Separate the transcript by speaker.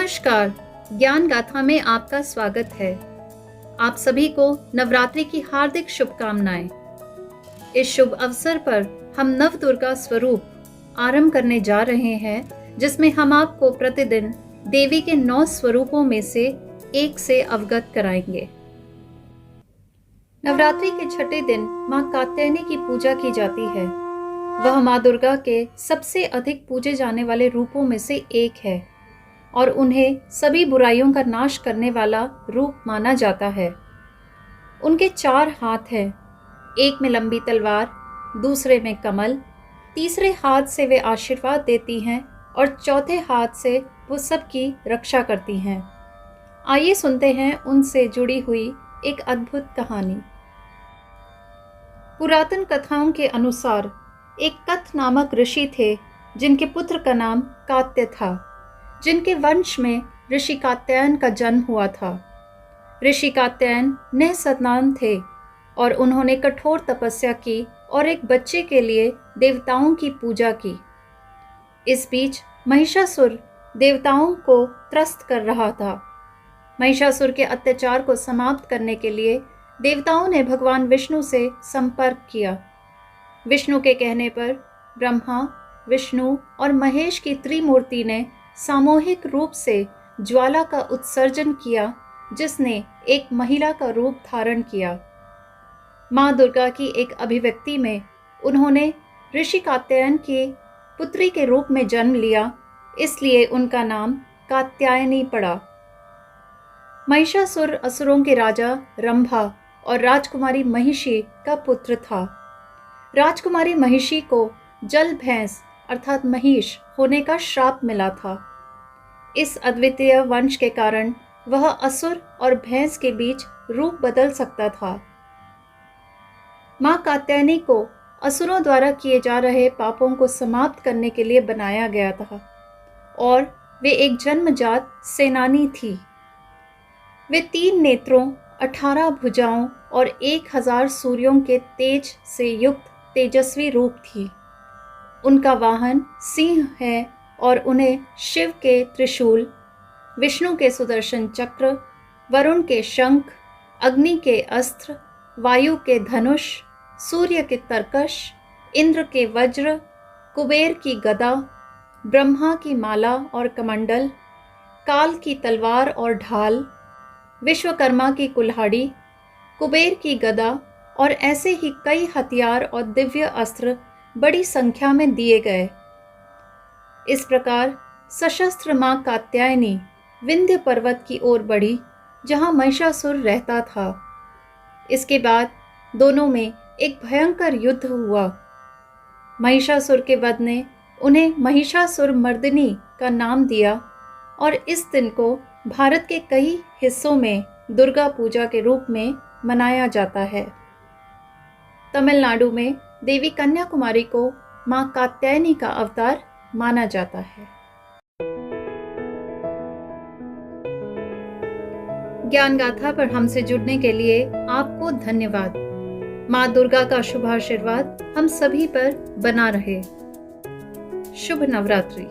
Speaker 1: नमस्कार, ज्ञान गाथा में आपका स्वागत है। आप सभी को नवरात्रि की हार्दिक शुभकामनाएं। इस शुभ अवसर पर हम नव दुर्गा स्वरूप आरंभ करने जा रहे हैं, जिसमें हम आपको प्रतिदिन देवी के 9 स्वरूपों में से एक से अवगत कराएंगे। नवरात्रि के छठे दिन मां कात्यायनी की पूजा की जाती है। वह मां दुर्गा के सबसे अधिक पूजे जाने वाले रूपों में से एक है और उन्हें सभी बुराइयों का नाश करने वाला रूप माना जाता है। उनके 4 हाथ हैं, एक में लंबी तलवार, दूसरे में कमल, तीसरे हाथ से वे आशीर्वाद देती हैं और चौथे हाथ से वो सबकी रक्षा करती हैं। आइए सुनते हैं उनसे जुड़ी हुई एक अद्भुत कहानी। पुरातन कथाओं के अनुसार एक कथ नामक ऋषि थे, जिनके पुत्र का नाम कात्य था, जिनके वंश में ऋषि कात्यायन का जन्म हुआ था। ऋषि कात्यायन निःसंतान थे और उन्होंने कठोर तपस्या की और एक बच्चे के लिए देवताओं की पूजा की। इस बीच महिषासुर देवताओं को त्रस्त कर रहा था। महिषासुर के अत्याचार को समाप्त करने के लिए देवताओं ने भगवान विष्णु से संपर्क किया। विष्णु के कहने पर ब्रह्मा, विष्णु और महेश की त्रिमूर्ति ने सामूहिक रूप से ज्वाला का उत्सर्जन किया, जिसने एक महिला का रूप धारण किया। मां दुर्गा की एक अभिव्यक्ति में उन्होंने ऋषि कात्यायन के पुत्री के रूप में जन्म लिया, इसलिए उनका नाम कात्यायनी पड़ा। महिषासुर असुरों के राजा रंभा और राजकुमारी महिषी का पुत्र था। राजकुमारी महिषी को जल भैंस अर्थात महिष होने का श्राप मिला था। इस अद्वितीय वंश के कारण वह असुर और भैंस के बीच रूप बदल सकता था। मां कात्यायनी को असुरों द्वारा किए जा रहे पापों को समाप्त करने के लिए बनाया गया था और वे एक जन्मजात सेनानी थी। वे 3 नेत्रों, 18 भुजाओं और 1000 सूर्यों के तेज से युक्त तेजस्वी रूप थी। उनका वाहन सिंह है और उन्हें शिव के त्रिशूल, विष्णु के सुदर्शन चक्र, वरुण के शंख, अग्नि के अस्त्र, वायु के धनुष, सूर्य के तरकश, इंद्र के वज्र, कुबेर की गदा, ब्रह्मा की माला और कमंडल, काल की तलवार और ढाल, विश्वकर्मा की कुल्हाड़ी, कुबेर की गदा और ऐसे ही कई हथियार और दिव्य अस्त्र बड़ी संख्या में दिए गए। इस प्रकार सशस्त्र मां कात्यायनी विंध्य पर्वत की ओर बढ़ी, जहां महिषासुर रहता था। इसके बाद दोनों में एक भयंकर युद्ध हुआ। महिषासुर के वध ने उन्हें महिषासुर मर्दिनी का नाम दिया और इस दिन को भारत के कई हिस्सों में दुर्गा पूजा के रूप में मनाया जाता है। तमिलनाडु में देवी कन्याकुमारी को मां कात्यायनी का अवतार माना जाता है। ज्ञान गाथा पर हमसे जुड़ने के लिए आपको धन्यवाद। मां दुर्गा का शुभ आशीर्वाद हम सभी पर बना रहे। शुभ नवरात्रि।